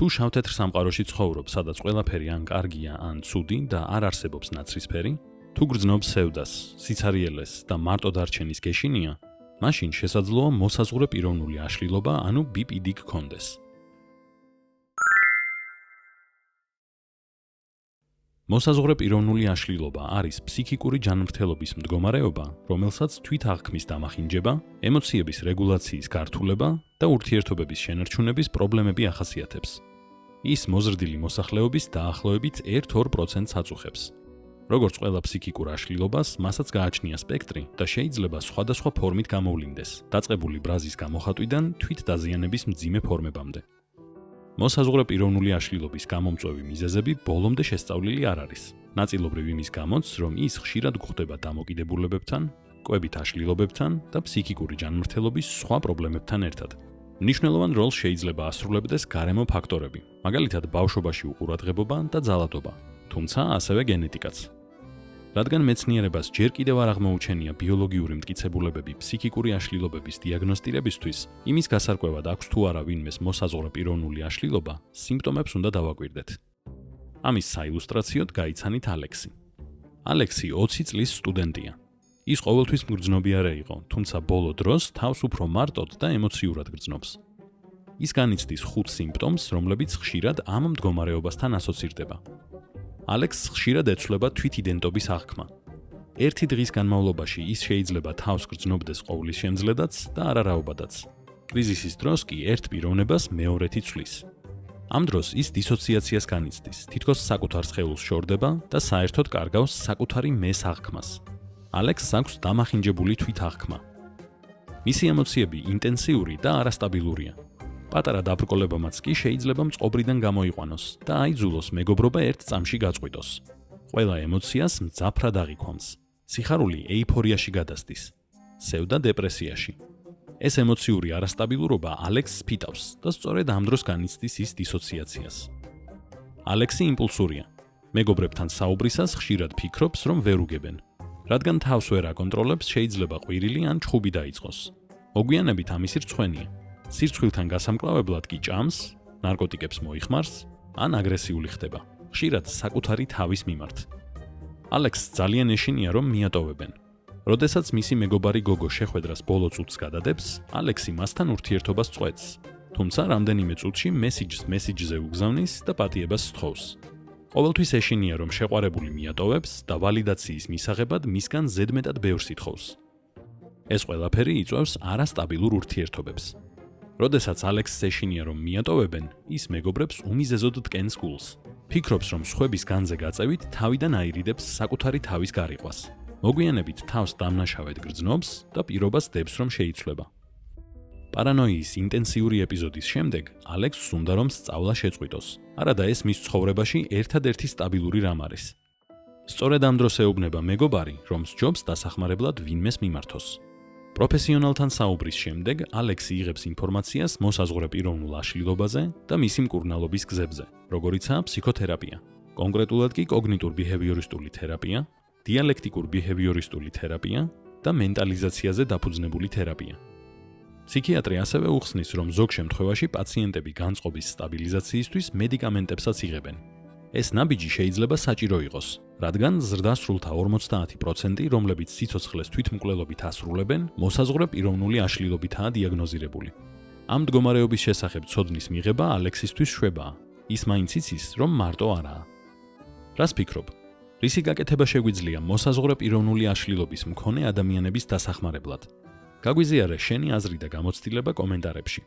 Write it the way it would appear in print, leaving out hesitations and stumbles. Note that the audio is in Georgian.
თუ შავთეთრ სამყაროში ცხოვრობ, სადაც ყველაფერი ან კარგია, ან ცუდი და არ არსებობს ნაცრისფერი, თუ გრძნობ სევდას, სიცარიელეს და მარტო დარჩენის გეშინია, მაშინ შესაძლოა მოსაზღვრე პიროვნული აშლილობა, ანუ BPD გქონდეს. მოსაზღვრე პიროვნული აშლილობა არის ფსიქიკური ჯანმრთელობის მდგომარეობა, რომელსაც თვითაღქმის დამახინჯება, ემოციების რეგულაციის გართულება და ურთიერთობების შენარჩუნების პრობლემები ახასიათებს. ის მოზრდილი მოსახლეობის დაახლოებით 1-2%-ს აწუხებს. როგორც ყველა ფსიქიკურ აშლილობას, მასაც გააჩნია სპექტრი და შეიძლება სხვადასხვა ფორმით გამოვლინდეს, დაწყებული ბრაზის გამოხატვიდან თვით დაზიანების მძიმე ფორმებამდე. მოსაზღვრე პიროვნული აშლილობის გამომწვევი მიზეზები ბოლომდე შესწავლილი არ არის. ნაწილობრივ იმის გამოც, რომ ის ხშირად გვხვდება დამოკიდებულებებთან, კვებით აშლილობებთან და ფსიქიკური ჯანმრთელობის სხვა პრობლემებთან ერთად. მნიშვნელოვან როლს შეიძლება ასრულებდეს გარემო ფაქტორები, მაგალითად ბავშვობაში უყურადღებობა და ძალადობა, თუმცა ასევე გენეტიკაც. რადგან მეცნიერებას ჯერ კიდევ არ აღმოუჩენია ბიოლოგიური მტკიცებულებები ფსიქიკური აშლილობების დიაგნოსტირებისთვის, იმის გასარკვევად აქვს თუ არა ვინმეს მოსაზღვრე პიროვნული აშლილობა, სიმპტომებს უნდა დავაკვირდეთ. ამის საილუსტრაციოდ გაიცანით ალექსი. ალექსი 20 წლის სტუდენტია. ის ყოველთვის მგრძნობიარე იყო, თუმცა ბოლო დროს თავს უფრო მარტოდ და ემოციურად გრძნობს. ის განიცდის 5 სიმპტომს, რომლებიც ხშირად ამ მდგომარეობასთან ასოცირდება. ალექსს ხშირად ეცვლება თვითიდენტობის აღქმა. ერთი დღის განმავლობაში ის შეიძლება თავს გრძნობდეს ყოვლის შემძლედაც და არარაობადაც. კრიზისის დროს კი ერთ პიროვნებას მეორეთი ცვლის. ამ დროს ის დისოციაციას განიცდის, თითქოს საკუთარ სხეულს შორდება და საერთოდ კარგავს საკუთარი მეს აღქმას. ალექსს აქვს დამახინჯებული თვითაღქმა. მისი ემოციები ინტენსიური და არასტაბილურია. პატარა დაბრკოლებამაც კი შეიძლება მწყობრიდან გამოიყვანოს და აიძულოს მეგობრობა ერთ წამში გაწყვიტოს. ყველა ემოციას მძაფრად აღიქვამს. სიხარული ეიფორიაში გადასდის, სევდა დეპრესიაში. ეს ემოციური არასტაბილურობა ალექსს ფიტავს და სწორედ ამ დროს განიცდის ის დისოციაციას. ალექსი იმპულსურია. მეგობრებთან საუბრისას ხშირად ფიქრობს, რომ ვერ უგებენ. რადგან თავს ვერ აკონტროლებს, შეიძლება ყვირილი ან ჩხუბი დაიწყოს. მოგვიანებით ამისი რცხვენია. სირცხვილთან გასამკლავებლად კი ჭამს, ნარკოტიკებს მოიხმარს, ან აგრესიული ხდება, ხშირად საკუთარი თავის მიმართ. ალექსს ძალიან ეშინია, რომ მიატოვებენ. როდესაც მისი მეგობარი გოგო შეხვედრას ბოლო წუთს გადადებს, ალექსი მასთან ურთიერთობას წყვეტს, თუმცა რამდენიმე წუთში მესიჯზე უგზავნის და პატიებას სთხოვს. ყოველთვის ეშინია, რომ შეყვარებული მიატოვებს და ვალიდაციის მისაღებად მისგან ზედმეტად ბევრს ითხოვს. ეს ყველაფერი იწვევს არასტაბილურ ურთიერთობებს. როდესაც ალექსს ეშინია, რომ მიატოვებენ, ის მეგობრებს უმიზეზოდ დგენს გულს. ფიქრობს, რომ სხვების განზე გაწევით თავიდან აირიდებს საკუთარი თავის გარიყვას. მოგვიანებით თავს დამნაშავედ გრძნობს და პირობას დებს, რომ შეიცვლება. პარანოიის ინტენსიური ეპიზოდის შემდეგ ალექსს უნდა რომ სწავლა შეწყვიტოს. არადა ეს მის ცხოვრებაში ერთადერთი სტაბილური რამ არის. სწორედ ამ დროს ეუბნება მეგობარი, რომ სჯობს დასახმარებლად ვინმეს მიმართოს. პროფესიონალთან საუბრის შემდეგ ალექსი იღებს ინფორმაციას მოსაზღვრე პიროვნულ აშლილობაზე და მისი მკურნალობის გზებზე, როგორიცაა ფსიქოთერაპია, კონკრეტულად კი კოგნიტურ-ბიჰევიორისტული თერაპია, დიალექტიკურ-ბიჰევიორისტული თერაპია და მენტალიზაციაზე დაფუძნებული თერაპია. ფსიქიატრი ასევე უხსნის, რომ ზოგ შემთხვევაში პაციენტები განწყობის სტაბილიზაციისთვის მედიკამენტებსაც იღებენ. ეს ნაბიჯი შეიძლება საჭირო იყოს, რადგან ზრდასრულთა 50%, რომლებიც სიცოცხლეს თვითმკვლელობით ასრულებენ, მოსაზღვრე პიროვნული აშლილობითაა დიაგნოზირებული. ამ მდგომარეობის შესახებ ცოდნის მიღება ალექსისთვის შვებაა. ის მაინც იცის, რომ მარტო არაა. რას ფიქრობ? რისი გაკეთება შეგვიძლია მოსაზღვრე პიროვნული აშლილობის მქონე ადამიანების დასახმარებლად? გაგვიზიარე შენი აზრი და გამოცდილება კომენტარებში.